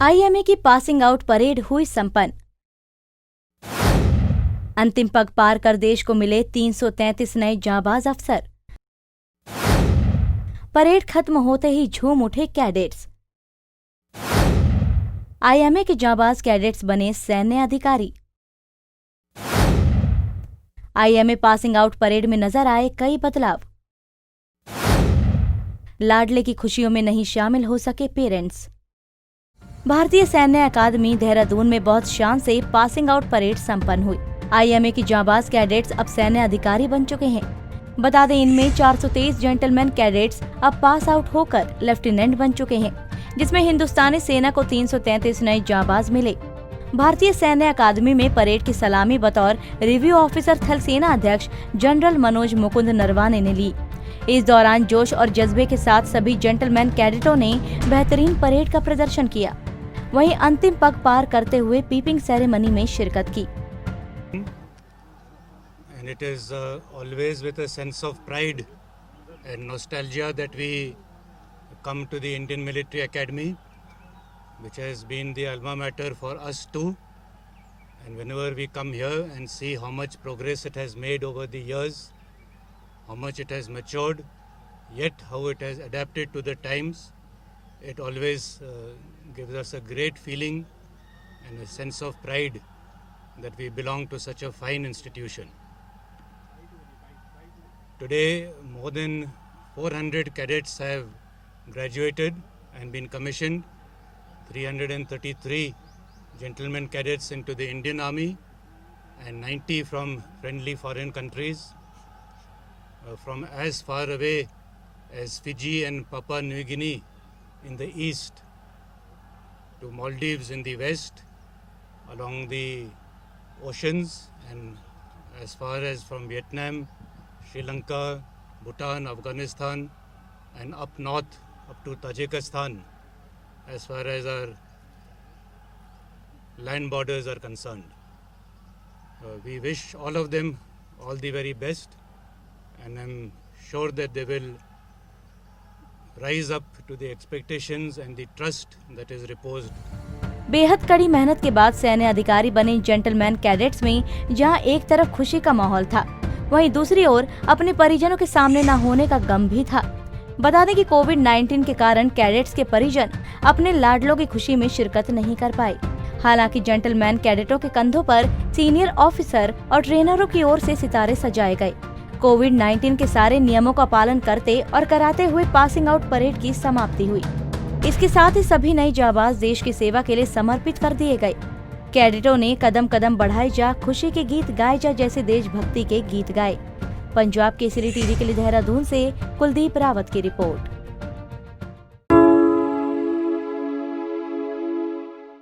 IMA की passing out parade हुई संपन्न। अंतिम पग पार कर देश को मिले 333 नए जांबाज अफसर। परेड खत्म होते ही झूम उठे कैडेट्स। आईएमए के जांबाज कैडेट्स बने सैन्य अधिकारी। आईएमए पासिंग आउट परेड में नजर आए कई बदलाव। लाडले की खुशियों में नहीं शामिल हो सके पेरेंट्स। भारतीय सैन्य अकादमी देहरादून में बहुत शान से पासिंग आउट परेड संपन्न हुई। आईएमए की जांबाज कैडेट्स अब सैन्य अधिकारी बन चुके हैं। बता दें, इनमें 423 जेंटलमैन कैडेट्स अब पास आउट होकर लेफ्टिनेंट बन चुके हैं, जिसमें हिंदुस्तानी सेना को 333 नए जांबाज मिले। भारतीय सैन्य अकादमी में परेड की सलामी बतौर रिव्यू ऑफिसर थल सेना अध्यक्ष जनरल मनोज मुकुंद नरवाने ने ली। इस दौरान जोश और जज्बे के साथ सभी जेंटलमैन कैडेटों ने बेहतरीन परेड का प्रदर्शन किया। वहीं अंतिम पग पार करते हुए पीपिंग सेरेमनी में शिरकत की। And it is always with a sense of pride and nostalgia that we come to the Indian Military Academy, which has been the alma mater for us too. And whenever we come here and see how much progress it has made over the years, how much it has matured, yet how it has adapted to the times, it always gives us a great feeling and a sense of pride that we belong to such a fine institution. Today, more than 400 cadets have graduated and been commissioned, 333 gentlemen cadets into the Indian Army and 90 from friendly foreign countries, from as far away as Fiji and Papua New Guinea in the east to Maldives in the west, along the oceans, and as far as from Vietnam, Sri Lanka, Bhutan, Afghanistan, and up north up to Tajikistan, as far as our land borders are concerned. We wish all of them all the very best, and I'm sure that they will rise up to the expectations and the trust that is reposed. बेहद कड़ी मेहनत के बाद सैन्य अधिकारी बने gentleman cadets में जहां एक तरफ खुशी का माहौल था, वहीं दूसरी ओर अपने परिजनों के सामने न होने का गम भी था। बता दें कि कोविड-19 के कारण कैडेट्स के परिजन अपने लाडलों की खुशी में शिरकत नहीं कर पाए। हालांकि जेंटलमैन कैडेटों के कंधों पर सीनियर ऑफिसर और ट्रेनरों की ओर से सितारे सजाए गए। कोविड-19 के सारे नियमों का पालन करते और कराते हुए पासिंग आउट परेड की समाप्ति हुई। इसके साथ ही सभी नए जांबाज देश की सेवा के लिए समर्पित कर दिए गए। कैडेटों ने कदम कदम बढ़ाए जा, खुशी के गीत गाए जा जैसे देशभक्ति के गीत गाए। पंजाब केसरी टीवी के लिए देहरादून से कुलदीप रावत की रिपोर्ट।